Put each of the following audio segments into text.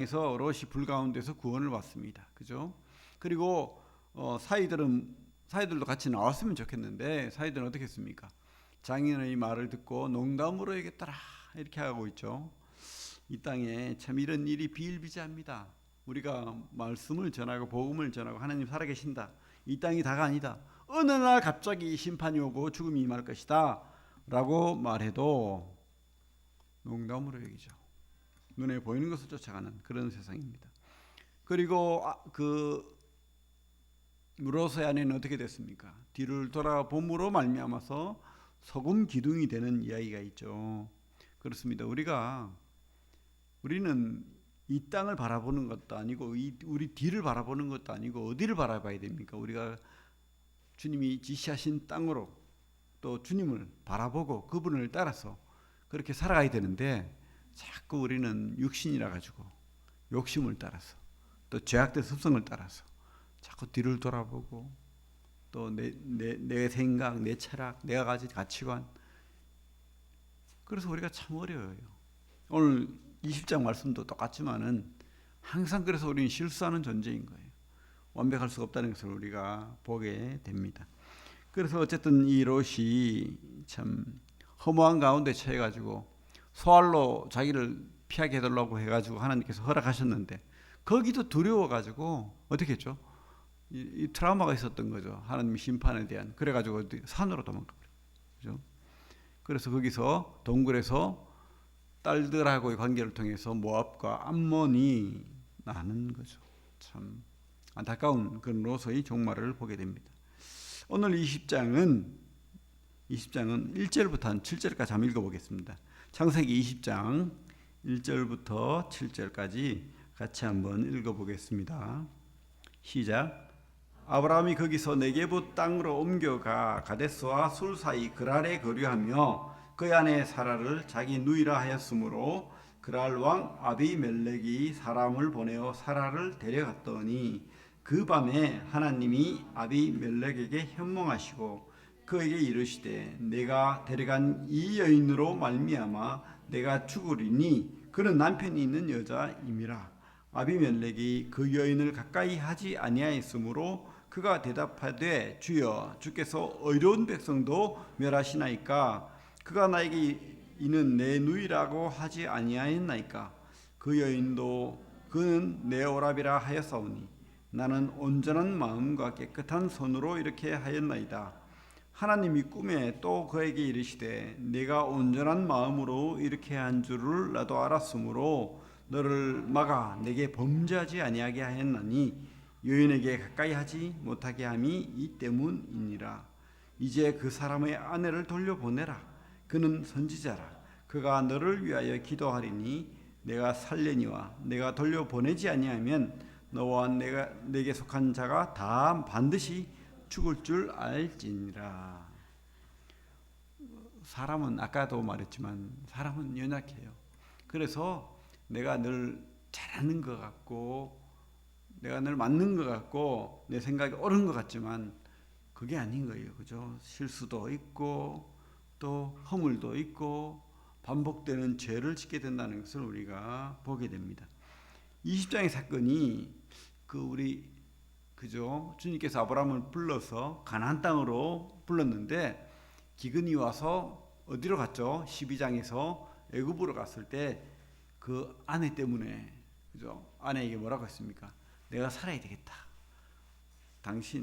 그래서 롯이 불 가운데서 구원을 받습니다. 그죠? 그리고 사이들도 같이 나왔으면 좋겠는데 사이들은 어떻게 했습니까? 장인의 말을 듣고 농담으로 얘기했더라 이렇게 하고 있죠. 이 땅에 참 이런 일이 비일비재합니다. 우리가 말씀을 전하고 복음을 전하고 하나님 살아계신다. 이 땅이 다가 아니다. 어느 날 갑자기 심판이 오고 죽음이 임할 것이다 라고 말해도 농담으로 얘기죠. 눈에 보이는 것을 쫓아가는 그런 세상입니다. 그리고 무로서의 아내는 어떻게 됐습니까? 뒤를 돌아봄으로 말미암아서 소금 기둥이 되는 이야기가 있죠. 그렇습니다. 우리는 이 땅을 바라보는 것도 아니고 우리 뒤를 바라보는 것도 아니고 어디를 바라봐야 됩니까? 우리가 주님이 지시하신 땅으로 또 주님을 바라보고 그분을 따라서 그렇게 살아가야 되는데 자꾸 우리는 육신이라 가지고 욕심을 따라서 또 죄악된 습성을 따라서 자꾸 뒤를 돌아보고 또 내 생각, 내 철학, 내가 가진 가치관. 그래서 우리가 참 어려워요. 오늘 20장 말씀도 똑같지만은 항상 그래서 우리는 실수하는 존재인 거예요. 완벽할 수가 없다는 것을 우리가 보게 됩니다. 그래서 어쨌든 이 롯이 참 허무한 가운데 처해가지고 소알로 자기를 피하게 해달라고 해가지고 하나님께서 허락하셨는데 거기도 두려워가지고 어떻게 했죠? 이 트라우마가 있었던 거죠. 하나님의 심판에 대한. 그래가지고 산으로 도망가버려요. 그죠? 그래서 거기서 동굴에서 딸들하고의 관계를 통해서 모압과 암몬이 나는 거죠. 참 안타까운 그런 롯의 종말을 보게 됩니다. 오늘 20장은 1절부터 한 7절까지 한번 읽어보겠습니다. 창세기 20장 1절부터 7절까지 같이 한번 읽어보겠습니다. 시작. 아브라함이 거기서 네게부 땅으로 옮겨가 가데스와 술 사이 그랄에 거류하며 그 안에 사라를 자기 누이라 하였으므로 그랄 왕 아비멜렉이 사람을 보내어 사라를 데려갔더니 그 밤에 하나님이 아비멜렉에게 현몽하시고 그에게 이르시되 내가 데려간 이 여인으로 말미암아 내가 죽으리니 그는 남편이 있는 여자임이라. 아비멜렉이 그 여인을 가까이 하지 아니하였으므로 그가 대답하되 주여 주께서 의로운 백성도 멸하시나이까. 그가 나에게 이는 내 누이라고 하지 아니하였나이까. 그 여인도 그는 내 오라비라 하였사오니 나는 온전한 마음과 깨끗한 손으로 이렇게 하였나이다. 하나님이 꿈에 또 그에게 이르시되 내가 온전한 마음으로 이렇게 한 줄을 나도 알았으므로 너를 막아 내게 범죄하지 아니하게 하였나니 여인에게 가까이 하지 못하게 함이 이 때문이니라. 이제 그 사람의 아내를 돌려보내라. 그는 선지자라. 그가 너를 위하여 기도하리니 내가 살려니와 내가 돌려보내지 아니하면 너와 내게 속한 자가 다 반드시 죽을 줄 알지니라. 사람은 아까도 말했지만 사람은 연약해요. 그래서 내가 늘 잘하는 것 같고 내가 늘 맞는 것 같고 내 생각이 옳은 것 같지만 그게 아닌 거예요. 그죠? 실수도 있고 또 허물도 있고 반복되는 죄를 짓게 된다는 것을 우리가 보게 됩니다. 20장의 사건이 그죠? 주님께서 아브라함을 불러서 가나안 땅으로 불렀는데 기근이 와서 어디로 갔죠? 12장에서 애굽으로 갔을 때 그 아내 때문에 그죠? 아내에게 뭐라고 했습니까? 내가 살아야 되겠다. 당신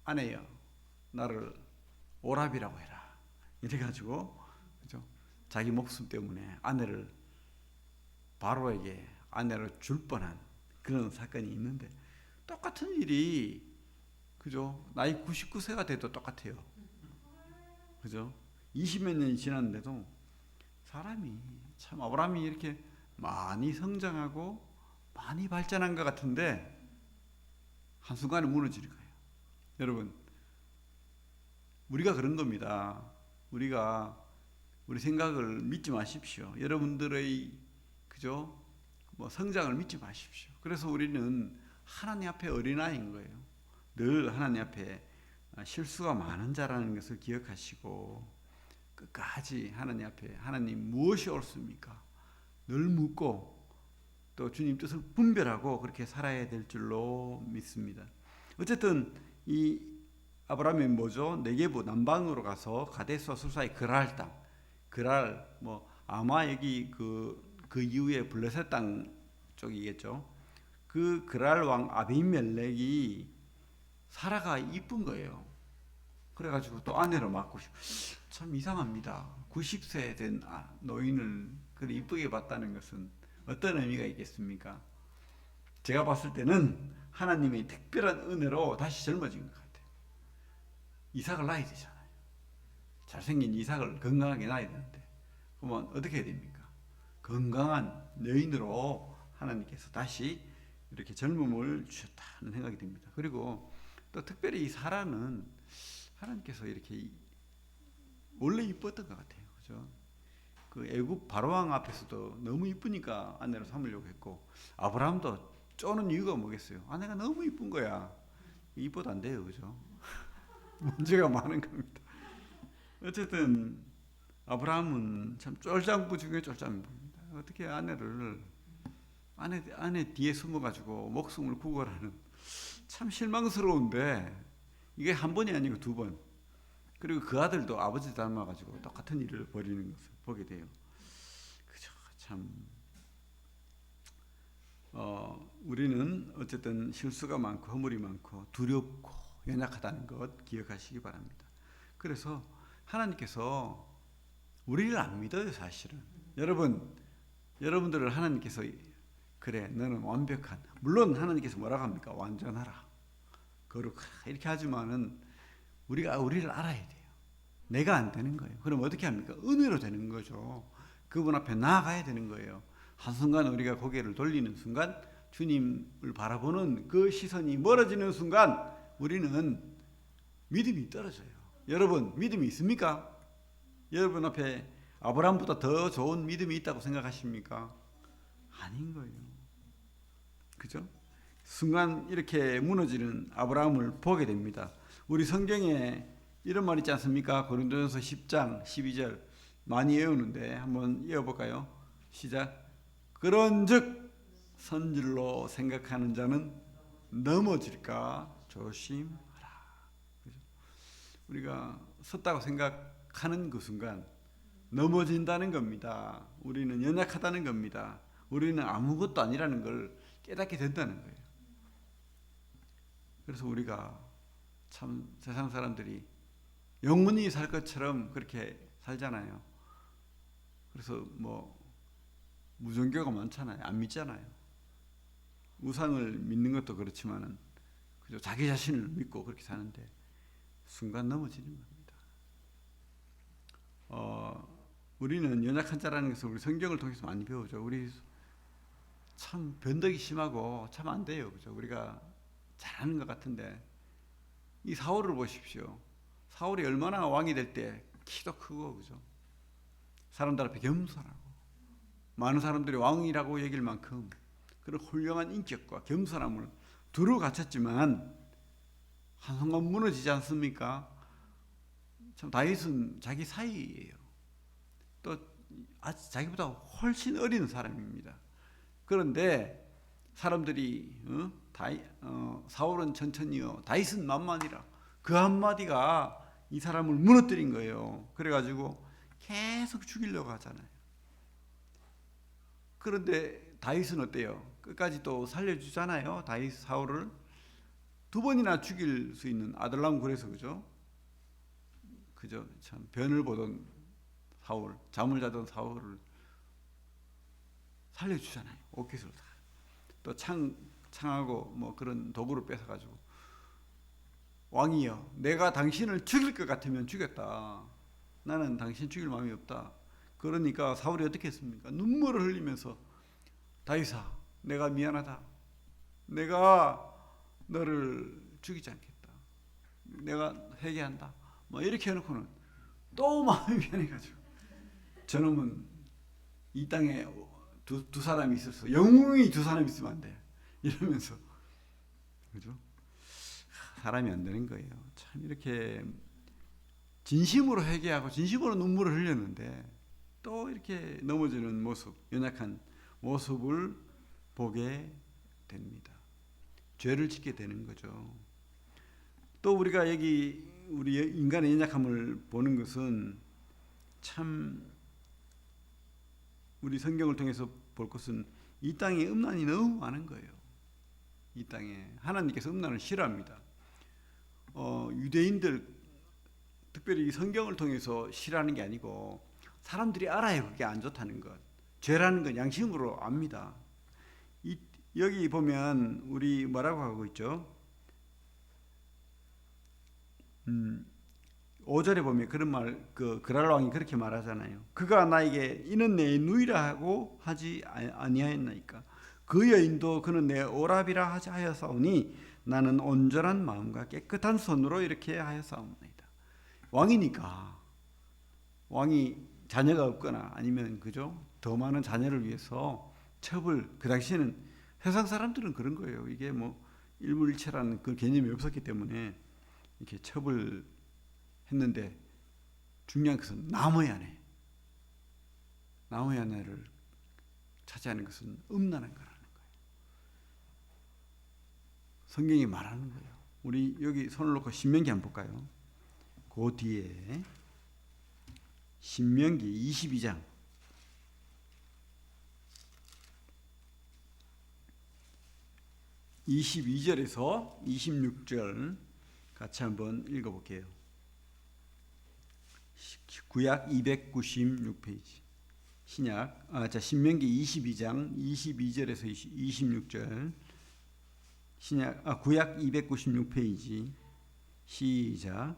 아내여 나를 오라비라고 해라. 이래가지고 그죠? 자기 목숨 때문에 바로에게 아내를 줄 뻔한 그런 사건이 있는데 똑같은 일이 그죠? 나이 99세가 돼도 똑같아요. 그죠? 20몇 년이 지났는데도 사람이 참 아브라함이 이렇게 많이 성장하고 많이 발전한 것 같은데 한순간에 무너질 거예요. 여러분 우리가 그런 겁니다. 우리 생각을 믿지 마십시오. 여러분들의 그죠? 성장을 믿지 마십시오. 그래서 우리는 하나님 앞에 어린아이인 거예요. 늘 하나님 앞에 실수가 많은 자라는 것을 기억하시고 끝까지 하나님 앞에 하나님 무엇이 옳습니까? 늘 묻고 또 주님 뜻을 분별하고 그렇게 살아야 될 줄로 믿습니다. 어쨌든 이 아브라함이 뭐죠? 네게부 남방으로 가서 가데스와 술사의 그랄 땅, 그랄 뭐 아마 여기 그 이후에 블레셋 땅 쪽이겠죠. 그 그랄 왕 아비멜렉이 사라가 이쁜 거예요. 그래가지고 또 아내로 맡고 싶어. 참 이상합니다. 90세 된 노인을 그렇게 이쁘게 봤다는 것은 어떤 의미가 있겠습니까? 제가 봤을 때는 하나님의 특별한 은혜로 다시 젊어진 것 같아요. 이삭을 낳아야 되잖아요. 잘생긴 이삭을 건강하게 낳아야 되는데 그러면 어떻게 해야 됩니까? 건강한 여인으로 하나님께서 다시 이렇게 젊음을 주셨다는 생각이 듭니다. 그리고 또 특별히 이 사라는 하나님께서 이렇게 원래 이뻤던 것 같아요. 그죠? 그 애굽 바로왕 앞에서도 너무 이쁘니까 아내로 삼으려고 했고, 아브라함도 쪼는 이유가 뭐겠어요? 아내가 너무 이쁜 거야. 이뻐도 안 돼요. 그죠? 문제가 많은 겁니다. 어쨌든 아브라함은 참 쫄장부 중에 쫄장부입니다. 어떻게 아내 뒤에 숨어가지고 목숨을 구걸하는, 참 실망스러운데 이게 한 번이 아니고 두 번. 그리고 그 아들도 아버지 닮아가지고 똑같은 일을 벌이는 것을 보게 돼요. 그죠? 참 우리는 어쨌든 실수가 많고 허물이 많고 두렵고 연약하다는 것 기억하시기 바랍니다. 그래서 하나님께서 우리를 안 믿어요, 사실은. 여러분들을 하나님께서 그래, 너는 완벽한, 물론 하나님께서 뭐라고 합니까? 완전하라, 거룩하라 이렇게 하지만은 우리가 우리를 알아야 돼요. 내가 안 되는 거예요. 그럼 어떻게 합니까? 은혜로 되는 거죠. 그분 앞에 나아가야 되는 거예요. 한순간 우리가 고개를 돌리는 순간, 주님을 바라보는 그 시선이 멀어지는 순간 우리는 믿음이 떨어져요. 여러분, 믿음이 있습니까? 여러분 앞에 아브라함보다 더 좋은 믿음이 있다고 생각하십니까? 아닌 거예요. 그죠? 순간 이렇게 무너지는 아브라함을 보게 됩니다. 우리 성경에 이런 말 있지 않습니까? 고린도전서 10장 12절 많이 외우는데 한번 이어볼까요? 시작. 그런즉 선질로 생각하는 자는 넘어질까 조심하라. 그죠? 우리가 섰다고 생각하는 그 순간 넘어진다는 겁니다. 우리는 연약하다는 겁니다. 우리는 아무것도 아니라는 걸 깨닫게 된다는 거예요. 그래서 우리가 참 세상 사람들이 영원히 살 것처럼 그렇게 살잖아요. 그래서 뭐 무종교가 많잖아요. 안 믿잖아요. 우상을 믿는 것도 그렇지만은 그저 자기 자신을 믿고 그렇게 사는데 순간 넘어지는 겁니다. 우리는 연약한 자라는 것을 우리 성경을 통해서 많이 배우죠. 우리 참 변덕이 심하고 참 안 돼요. 그죠? 우리가 잘하는 것 같은데 이 사울을 보십시오. 사울이 얼마나 왕이 될 때 키도 크고, 그죠? 사람들 앞에 겸손하고 많은 사람들이 왕이라고 여길 만큼 그런 훌륭한 인격과 겸손함을 두루 갖췄지만 한순간 무너지지 않습니까? 참 다윗은 자기 사이예요. 또 자기보다 훨씬 어린 사람입니다. 그런데 사람들이 사울은 천천히요 다윗은 만만이라, 그 한마디가 이 사람을 무너뜨린 거예요. 그래가지고 계속 죽이려고 하잖아요. 그런데 다윗은 어때요? 끝까지 또 살려주잖아요. 다윗 사울을 두 번이나 죽일 수 있는 아들람 굴에서, 그죠? 참 변을 보던 사울, 잠을 자던 사울을 살려주잖아요. 옷깃을 다. 또 창하고 뭐 그런 도구를 뺏어가지고, 왕이여, 내가 당신을 죽일 것 같으면 죽였다. 나는 당신 죽일 마음이 없다. 그러니까 사울이 어떻게 했습니까? 눈물을 흘리면서 다윗아, 내가 미안하다. 내가 너를 죽이지 않겠다. 내가 회개한다. 뭐 이렇게 해놓고는 또 마음이 미안해가지고, 저놈은 이 땅에 두 사람이 있어서 영웅이 두 사람 있으면 안 돼. 이러면서, 그죠? 사람이 안 되는 거예요. 참 이렇게 진심으로 회개하고 진심으로 눈물을 흘렸는데 또 이렇게 넘어지는 모습, 연약한 모습을 보게 됩니다. 죄를 짓게 되는 거죠. 또 우리가 여기 우리 인간의 연약함을 보는 것은 참 우리 성경을 통해서 볼 것은 이 땅에 음란이 너무 많은 거예요. 이 땅에 하나님께서 음란을 싫어합니다. 유대인들 특별히 성경을 통해서 싫어하는 게 아니고 사람들이 알아요. 그게 안 좋다는 것, 죄라는 건 양심으로 압니다. 여기 보면 우리 뭐라고 하고 있죠? 5절에 보면 그런 말, 그랄 왕이 그렇게 말하잖아요. 그가 나에게 이는 내 누이라 하고 하지 아니하였나이까. 그 여인도 그는 내 오랍이라 하였사오니 나는 온전한 마음과 깨끗한 손으로 이렇게 하였사옵나이다. 왕이니까, 왕이 자녀가 없거나 아니면 그죠? 더 많은 자녀를 위해서 첩을, 그 당시에는 세상 사람들은 그런 거예요. 이게 뭐 일물일체라는 그 개념이 없었기 때문에 이렇게 첩을 했는데 중요한 것은 남의 아내를 차지하는 것은 음란한 거라는 거예요. 성경이 말하는 거예요. 우리 여기 손을 놓고 신명기 한번 볼까요? 그 뒤에 신명기 22장 22절에서 26절 같이 한번 읽어볼게요. 구약 296페이지 신명기 22장 22절에서 26절 구약 296페이지 시작.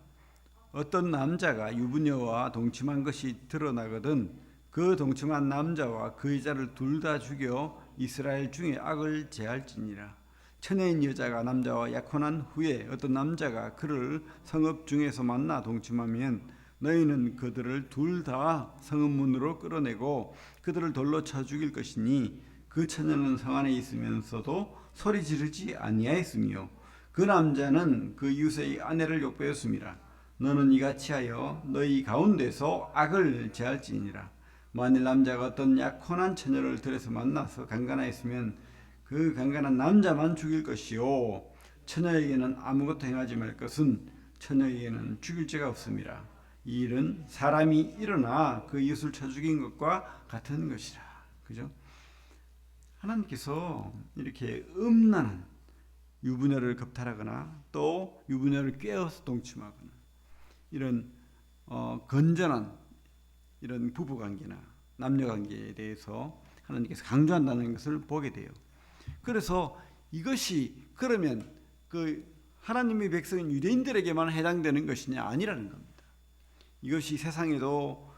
어떤 남자가 유부녀와 동침한 것이 드러나거든 그 동침한 남자와 그 여자를 둘 다 죽여 이스라엘 중에 악을 제할지니라. 처녀인 여자가 남자와 약혼한 후에 어떤 남자가 그를 성읍 중에서 만나 동침하면 너희는 그들을 둘 다 성읍 문으로 끌어내고 그들을 돌로 쳐 죽일 것이니 그 처녀는 성 안에 있으면서도 소리 지르지 아니하였으며 그 남자는 그 이웃의 아내를 욕보였음이라. 너는 이같이 하여 너희 가운데서 악을 제할지니라. 만일 남자가 어떤 약혼한 처녀를 들에서 만나서 강간하였으면 그 강간한 남자만 죽일 것이요 처녀에게는 아무것도 행하지 말 것은 처녀에게는 죽일 죄가 없음이라. 이 일은 사람이 일어나 그 이웃을 쳐 죽인 것과 같은 것이라. 그죠? 하나님께서 이렇게 음란한 유부녀를 겁탈하거나 또 유부녀를 꿰어서 동침하거나 이런 건전한 이런 부부관계나 남녀관계에 대해서 하나님께서 강조한다는 것을 보게 돼요. 그래서 이것이 그러면 그 하나님의 백성인 유대인들에게만 해당되는 것이냐? 아니라는 겁니다. 이것이 세상에도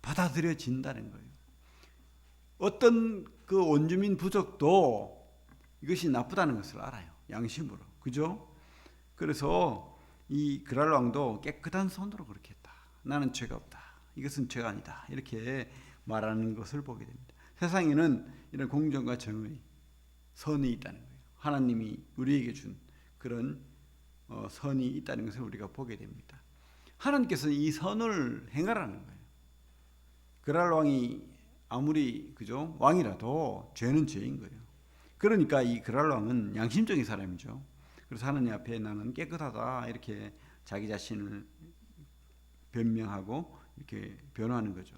받아들여진다는 거예요. 어떤 그 원주민 부족도 이것이 나쁘다는 것을 알아요. 양심으로. 그죠? 그래서 이 그랄 왕도 깨끗한 손으로 그렇게 했다. 나는 죄가 없다. 이것은 죄가 아니다. 이렇게 말하는 것을 보게 됩니다. 세상에는 이런 공정과 정의, 선이 있다는 거예요. 하나님이 우리에게 준 그런 선이 있다는 것을 우리가 보게 됩니다. 하나님께서는 이 선을 행하라는 거예요. 그랄 왕이 아무리 그죠 왕이라도 죄는 죄인 거예요. 그러니까 이 그랄 왕은 양심적인 사람이죠. 그래서 하나님 앞에 나는 깨끗하다 이렇게 자기 자신을 변명하고 이렇게 변호하는 거죠.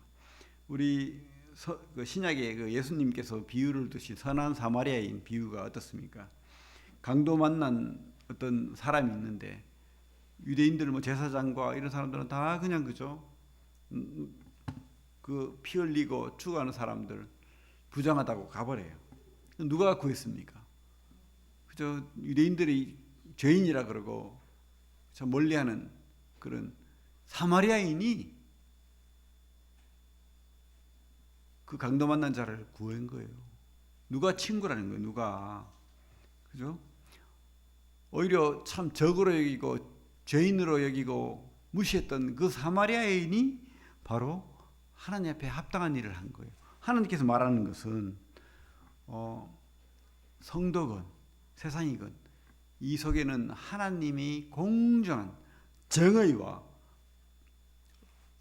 우리 신약에 그 예수님께서 비유를 드신 선한 사마리아인 비유가 어떻습니까? 강도 만난 어떤 사람이 있는데 유대인들 뭐 제사장과 이런 사람들은 다 그냥 그죠? 그 피 흘리고 죽어가는 사람들 부정하다고 가버려요. 누가 구했습니까? 그저 유대인들이 죄인이라 그러고 저 멀리하는 그런 사마리아인이 그 강도 만난 자를 구한 거예요. 누가 친구라는 거예요. 누가 그죠? 오히려 참 적으로 여기고 죄인으로 여기고 무시했던 그 사마리아인이 바로 하나님 앞에 합당한 일을 한 거예요. 하나님께서 말하는 것은 성도건 세상이건 이 속에는 하나님이 공정한 정의와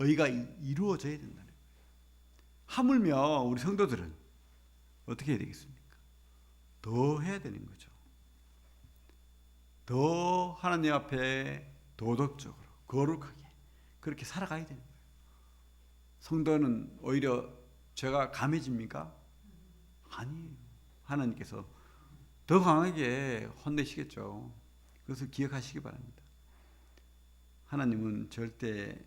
의가 이루어져야 된다는 거예요. 하물며 우리 성도들은 어떻게 해야 되겠습니까? 더 해야 되는 거죠. 더 하나님 앞에 도덕적으로 거룩하게 그렇게 살아가야 되는 거예요. 성도는 오히려 죄가 감해집니까? 아니에요. 하나님께서 더 강하게 혼내시겠죠. 그것을 기억하시기 바랍니다. 하나님은 절대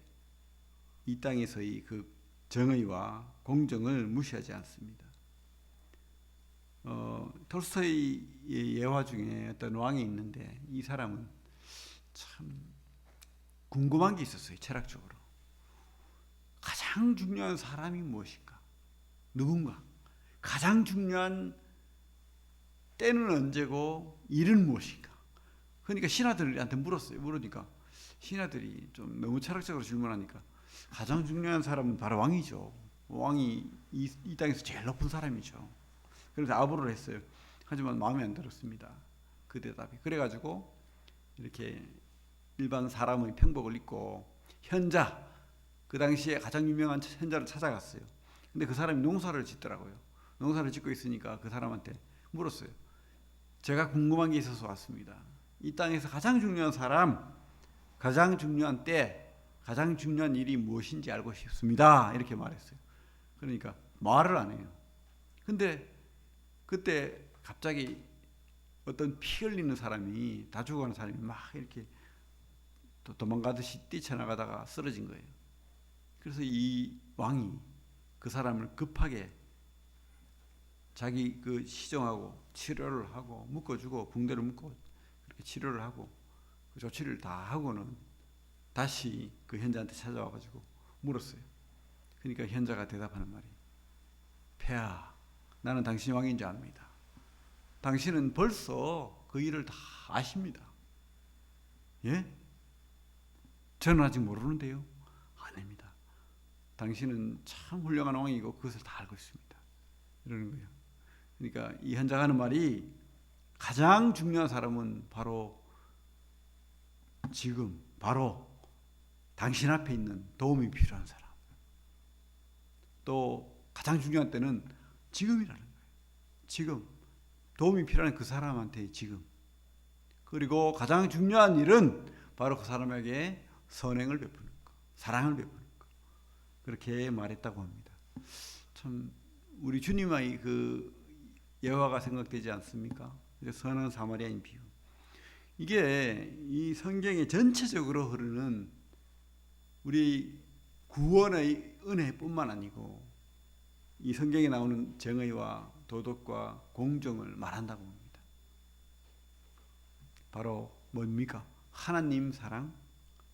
이 땅에서의 그 정의와 공정을 무시하지 않습니다. 톨스토이의 예화 중에 어떤 왕이 있는데 이 사람은 참 궁금한 게 있었어요. 철학적으로. 가장 중요한 사람이 무엇인가? 누군가? 가장 중요한 때는 언제고 일은 무엇인가? 그러니까 신하들한테 물었어요. 물으니까 신하들이 좀 너무 철학적으로 질문하니까 가장 중요한 사람은 바로 왕이죠. 왕이 이 땅에서 제일 높은 사람이죠. 그래서 아부를 했어요. 하지만 마음에 안 들었습니다. 그 대답이. 그래가지고 이렇게 일반 사람의 평복을 입고 현자, 그 당시에 가장 유명한 현자를 찾아갔어요. 근데 그 사람이 농사를 짓더라고요. 농사를 짓고 있으니까 그 사람한테 물었어요. 제가 궁금한 게 있어서 왔습니다. 이 땅에서 가장 중요한 사람, 가장 중요한 때, 가장 중요한 일이 무엇인지 알고 싶습니다. 이렇게 말했어요. 그러니까 말을 안 해요. 근데 그때 갑자기 어떤 피 흘리는 사람이, 다 죽어가는 사람이 막 이렇게 또 도망가듯이 뛰쳐나가다가 쓰러진 거예요. 그래서 이 왕이 그 사람을 급하게 자기 그 시정하고 치료를 하고 묶어주고 붕대를 묶고 그렇게 치료를 하고 그 조치를 다 하고는 다시 그 현자한테 찾아와가지고 물었어요. 그러니까 현자가 대답하는 말이 폐하, 나는 당신이 왕인 줄 압니다. 당신은 벌써 그 일을 다 아십니다. 예? 저는 아직 모르는데요. 아닙니다. 당신은 참 훌륭한 왕이고 그것을 다 알고 있습니다. 이러는 거예요. 그러니까 이 현자가 하는 말이 가장 중요한 사람은 바로 지금, 바로 당신 앞에 있는 도움이 필요한 사람. 또 가장 중요한 때는 지금이라는 거예요. 지금. 도움이 필요한 그 사람한테 지금. 그리고 가장 중요한 일은 바로 그 사람에게 선행을 베푸는 것, 사랑을 베푸는 것. 그렇게 말했다고 합니다. 참 우리 주님의 그 예화가 생각되지 않습니까? 선한 사마리아인 비유. 이게 이 성경에 전체적으로 흐르는 우리 구원의 은혜뿐만 아니고 이 성경에 나오는 정의와 도덕과 공정을 말한다고 합니다. 바로 뭡니까? 하나님 사랑,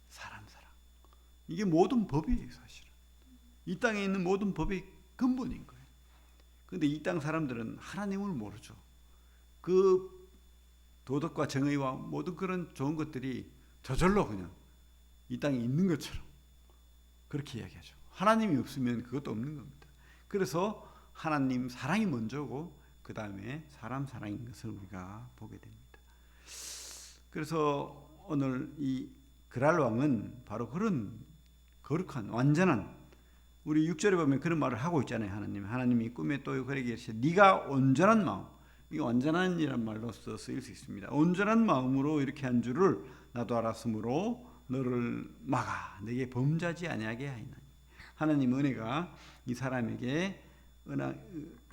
사람 사랑. 이게 모든 법이에요, 사실은. 이 땅에 있는 모든 법의 근본인 거예요. 그런데 이 땅 사람들은 하나님을 모르죠. 그 도덕과 정의와 모든 그런 좋은 것들이 저절로 그냥 이 땅에 있는 것처럼 그렇게 이야기하죠. 하나님이 없으면 그것도 없는 겁니다. 그래서 하나님 사랑이 먼저고 그 다음에 사람 사랑인 것을 우리가 보게 됩니다. 그래서 오늘 이 그랄 왕은 바로 그런 거룩한 완전한, 우리 6절에 보면 그런 말을 하고 있잖아요. 하나님이 꿈에 또 그에게 이르시되 네가 온전한 마음, 이 완전한이란 말로써 쓰일 수 있습니다. 온전한 마음으로 이렇게 한 줄을 나도 알았으므로 너를 막아 내게 범죄하지 아니하게 하였나니. 하나님 은혜가 이 사람에게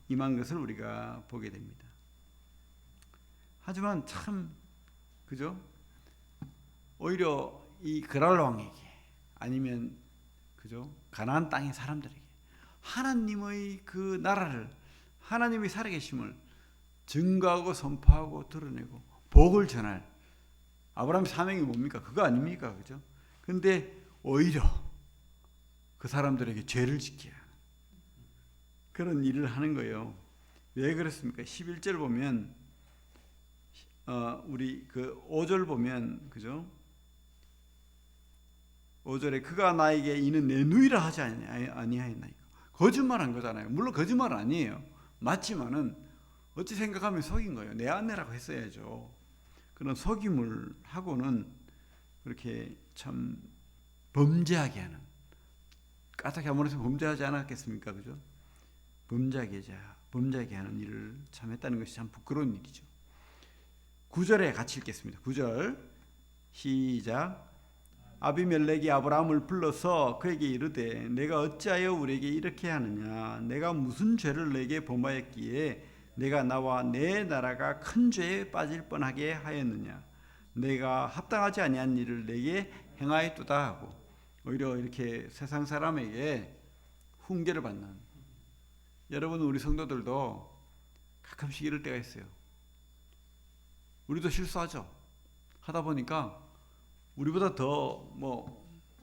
임한 것을 우리가 보게 됩니다. 하지만 참 그죠? 오히려 이 그랄 왕에게 아니면 그죠? 가나안 땅의 사람들에게 하나님의 그 나라를, 하나님의 살아계심을 증거하고 선포하고 드러내고 복을 전할 아브라함의 사명이 뭡니까? 그거 아닙니까? 그죠? 근데 오히려 그 사람들에게 죄를 지켜야 하는 그런 일을 하는 거예요. 왜 그렇습니까? 11절 보면 우리 그 5절 보면 그죠? 5절에 그가 나에게 이는 내 누이라 하지 아니하였나이까. 거짓말한 거잖아요. 물론 거짓말 아니에요. 맞지만은 어찌 생각하면 속인 거예요. 내 아내라고 했어야죠. 그런 속임을 하고는 그렇게 참 범죄하게 하는, 까닭이 아무래도 범죄하지 않았겠습니까? 그죠? 범죄하게 하는 일을 참 했다는 것이 참 부끄러운 일이죠. 9절에 같이 읽겠습니다. 9절 시작. 아비멜렉이 아브라함을 불러서 그에게 이르되 내가 어찌하여 우리에게 이렇게 하느냐? 내가 무슨 죄를 내게 범하였기에 내가 나와 내 나라가 큰 죄에 빠질 뻔하게 하였느냐? 내가 합당하지 아니한 일을 내게 행하였도다 하고, 오히려 이렇게 세상 사람에게 훈계를 받는, 여러분 우리 성도들도 가끔씩 이럴 때가 있어요. 우리도 실수하죠. 하다 보니까 우리보다 더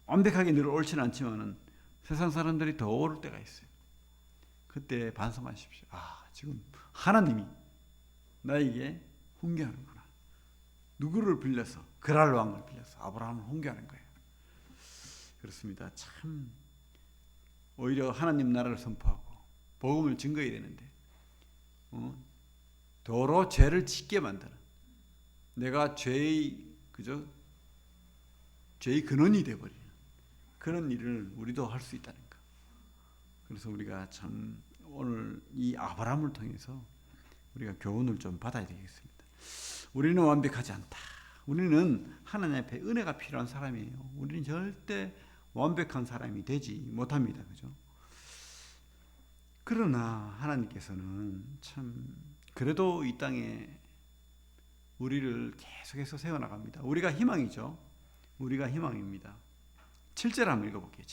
완벽하게 늘 옳지는 않지만은 세상 사람들이 더 옳을 때가 있어요. 그때 반성하십시오. 지금 하나님이 나에게 훈계하는구나. 누구를 빌려서? 그랄 왕을 빌려서 아브라함을 훈계하는 거예요. 그렇습니다. 참 오히려 하나님 나라를 선포하고 복음을 증거해야 되는데 도로 죄를 짓게 만드는, 내가 죄의 근원이 되어버리는 그런 일을 우리도 할 수 있다는 거. 그래서 우리가 참 오늘 이 아브라함을 통해서 우리가 교훈을 좀 받아야 되겠습니다. 우리는 완벽하지 않다. 우리는 하나님 앞에 은혜가 필요한 사람이에요. 우리는 절대 완벽한 사람이 되지 못합니다. 그죠? 그러나 하나님께서는 참 그래도 이 땅에 우리를 계속해서 세워나갑니다. 우리가 희망이죠. 우리가 희망입니다. 7절 한번 읽어볼게요.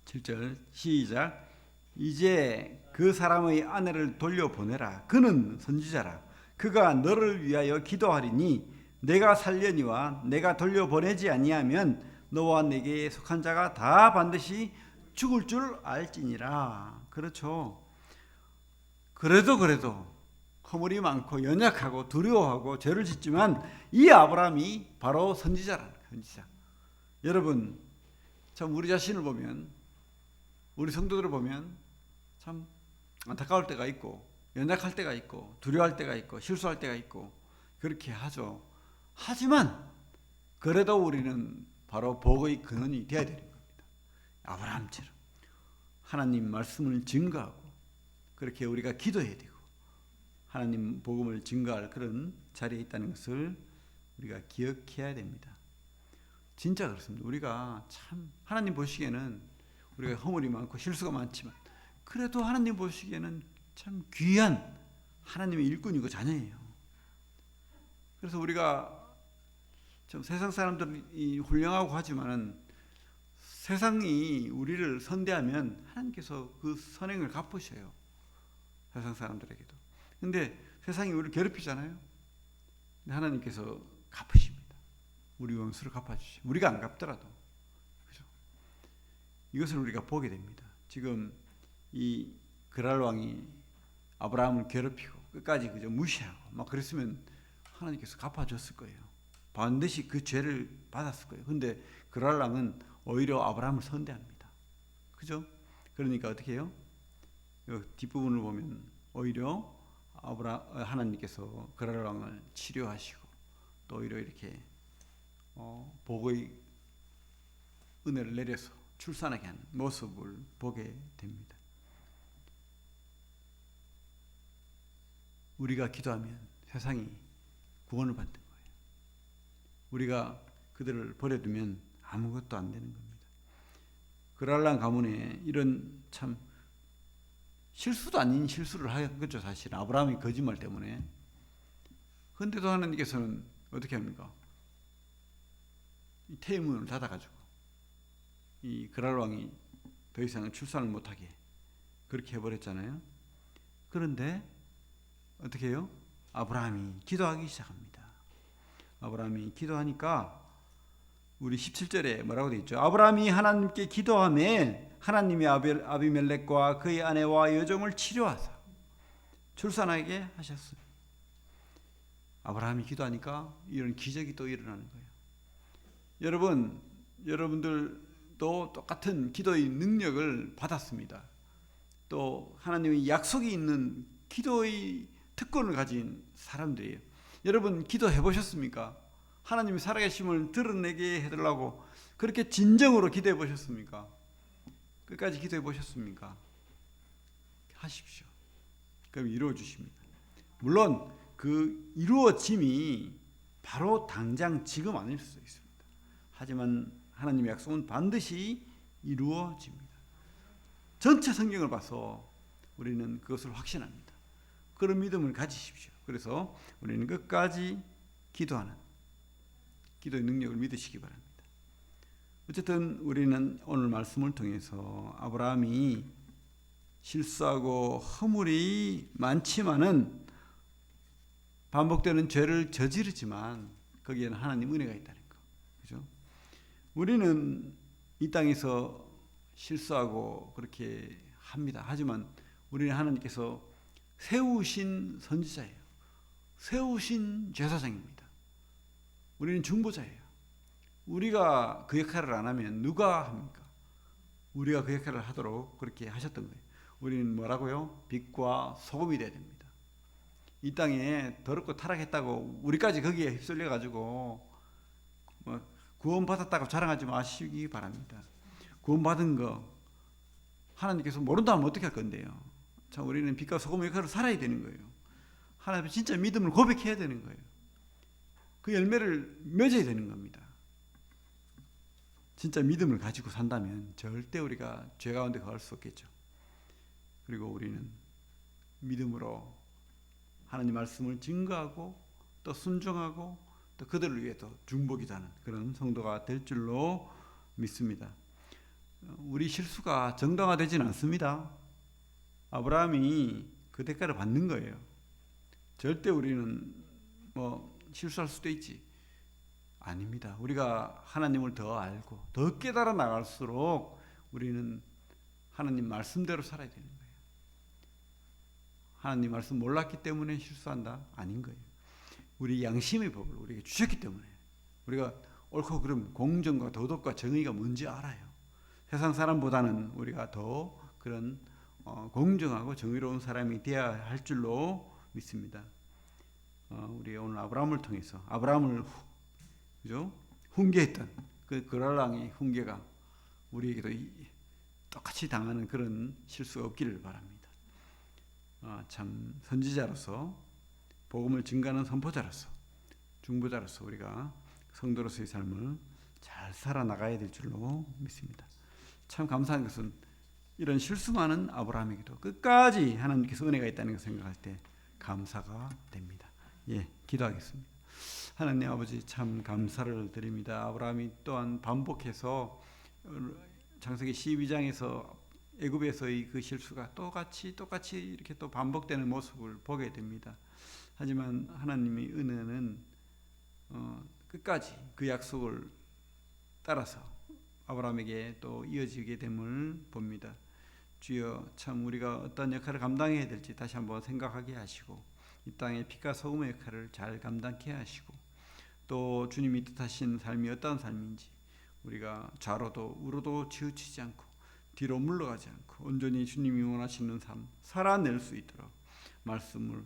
7절 시작. 이제 그 사람의 아내를 돌려보내라. 그는 선지자라. 그가 너를 위하여 기도하리니 내가 살려니와 내가 돌려보내지 아니하면 너와 내게 속한 자가 다 반드시 죽을 줄 알지니라. 그렇죠. 그래도 허물이 많고 연약하고 두려워하고 죄를 짓지만 이 아브라함이 바로 선지자라는 거예요. 선지자. 여러분 참 우리 자신을 보면, 우리 성도들을 보면 참 안타까울 때가 있고 연약할 때가 있고 두려워할 때가 있고 실수할 때가 있고 그렇게 하죠. 하지만 그래도 우리는 바로 복의 근원이 되어야 되는 겁니다. 아브라함처럼 하나님 말씀을 증거하고 그렇게 우리가 기도해야 되고 하나님 복음을 증거할 그런 자리에 있다는 것을 우리가 기억해야 됩니다. 진짜 그렇습니다. 우리가 참 하나님 보시기에는 우리가 허물이 많고 실수가 많지만 그래도 하나님 보시기에는 참 귀한 하나님의 일꾼이고 자녀예요. 그래서 우리가 좀 세상 사람들이 훌륭하고 하지만은 세상이 우리를 선대하면 하나님께서 그 선행을 갚으셔요. 세상 사람들에게도. 근데 세상이 우리를 괴롭히잖아요. 근데 하나님께서 갚으십니다. 우리 원수를 갚아주시죠. 우리가 안 갚더라도. 그죠? 이것을 우리가 보게 됩니다. 지금 이 그랄 왕이 아브라함을 괴롭히고 끝까지 그저 무시하고 막 그랬으면 하나님께서 갚아줬을 거예요. 반드시 그 죄를 받았을 거예요. 근데 그랄 왕은 오히려 아브라함을 선대합니다. 그죠? 그러니까 어떻게 해요? 뒷부분을 보면 오히려 하나님께서 그랄 왕을 치료하시고 또 오히려 이렇게 복의 은혜를 내려서 출산하게 하는 모습을 보게 됩니다. 우리가 기도하면 세상이 구원을 받는 거예요. 우리가 그들을 버려두면 아무것도 안 되는 겁니다. 그랄랑 가문에 이런 참 실수도 아닌 실수를 한 거죠. 사실 아브라함이 거짓말 때문에. 그런데도 하나님께서는 어떻게 합니까? 이 태문을 닫아가지고 이 그랄 왕이 더 이상 출산을 못하게 그렇게 해버렸잖아요. 그런데 어떻게 해요? 아브라함이 기도하기 시작합니다. 아브라함이 기도하니까 우리 17절에 뭐라고 되어 있죠? 아브라함이 하나님께 기도하매 하나님이 아비멜렉과 그의 아내와 여종을 치료하사 출산하게 하셨어요. 아브라함이 기도하니까 이런 기적이 또 일어나는 거예요. 여러분들도 똑같은 기도의 능력을 받았습니다. 또 하나님의 약속이 있는 기도의 특권을 가진 사람들이에요. 여러분 기도해 보셨습니까? 하나님이 살아계심을 드러내게 해달라고 그렇게 진정으로 기도해 보셨습니까? 끝까지 기도해 보셨습니까? 하십시오. 그럼 이루어 주십니다. 물론 그 이루어짐이 바로 당장 지금 아닐 수도 있습니다. 하지만 하나님의 약속은 반드시 이루어집니다. 전체 성경을 봐서 우리는 그것을 확신합니다. 그런 믿음을 가지십시오. 그래서 우리는 끝까지 기도하는 기도의 능력을 믿으시기 바랍니다. 어쨌든 우리는 오늘 말씀을 통해서 아브라함이 실수하고 허물이 많지만은 반복되는 죄를 저지르지만 거기에는 하나님 은혜가 있다는 거. 그죠? 우리는 이 땅에서 실수하고 그렇게 합니다. 하지만 우리는 하나님께서 세우신 선지자예요. 세우신 제사장입니다. 우리는 중보자예요. 우리가 그 역할을 안 하면 누가 합니까? 우리가 그 역할을 하도록 그렇게 하셨던 거예요. 우리는 뭐라고요? 빛과 소금이 되어야 됩니다. 이 땅에 더럽고 타락했다고 우리까지 거기에 휩쓸려 가지고 구원받았다고 자랑하지 마시기 바랍니다. 구원받은 거 하나님께서 모른다면 어떻게 할 건데요? 참 우리는 빛과 소금의 역할을 살아야 되는 거예요. 하나님 진짜 믿음을 고백해야 되는 거예요. 그 열매를 맺어야 되는 겁니다. 진짜 믿음을 가지고 산다면 절대 우리가 죄 가운데 거할 수 없겠죠. 그리고 우리는 믿음으로 하나님 말씀을 증거하고 또 순종하고 또 그들을 위해 또 중보기도하는 그런 성도가 될 줄로 믿습니다. 우리 실수가 정당화되지는 않습니다. 아브라함이 그 대가를 받는 거예요. 절대 우리는 실수할 수도 있지. 아닙니다. 우리가 하나님을 더 알고 더 깨달아 나갈수록 우리는 하나님 말씀대로 살아야 되는 거예요. 하나님 말씀 몰랐기 때문에 실수한다? 아닌 거예요. 우리 양심의 법을 우리에게 주셨기 때문에 우리가 옳고 그름, 공정과 도덕과 정의가 뭔지 알아요. 세상 사람보다는 우리가 더 그런 공정하고 정의로운 사람이 되어야 할 줄로 믿습니다. 우리 오늘 아브라함을 통해서 아브라함을 그죠? 훈계했던 그 그랄랑의 훈계가 우리에게도 똑같이 당하는 그런 실수가 없기를 바랍니다. 참 선지자로서 복음을 증거하는 선포자로서 중보자로서 우리가 성도로서의 삶을 잘 살아나가야 될 줄로 믿습니다. 참 감사한 것은 이런 실수 많은 아브라함에게도 끝까지 하나님께서 은혜가 있다는 것을 생각할 때 감사가 됩니다. 예, 기도하겠습니다. 하나님 아버지 참 감사를 드립니다. 아브라함이 또한 반복해서 창세기 12장에서 애굽에서의 그 실수가 똑같이 이렇게 또 반복되는 모습을 보게 됩니다. 하지만 하나님의 은혜는 끝까지 그 약속을 따라서 아브라함에게 또 이어지게 됨을 봅니다. 주여 참 우리가 어떤 역할을 감당해야 될지 다시 한번 생각하게 하시고 이 땅의 빛과 소금의 역할을 잘 감당케 하시고 또 주님이 뜻하신 삶이 어떤 삶인지 우리가 좌로도 우로도 치우치지 않고 뒤로 물러가지 않고 온전히 주님이 원하시는 삶 살아낼 수 있도록 말씀을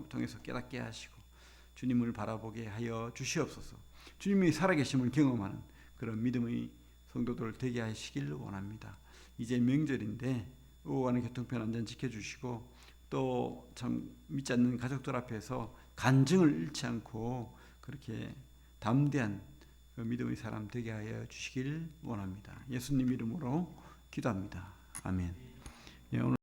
통해서 깨닫게 하시고 주님을 바라보게 하여 주시옵소서. 주님이 살아계심을 경험하는 그런 믿음의 성도들 되게 하시길 원합니다. 이제 명절인데 오고 가는 교통편 안전 지켜주시고 또 참 믿지 않는 가족들 앞에서 간증을 잃지 않고 그렇게 담대한 그 믿음의 사람 되게 하여 주시길 원합니다. 예수님 이름으로 기도합니다. 아멘. 예, 오늘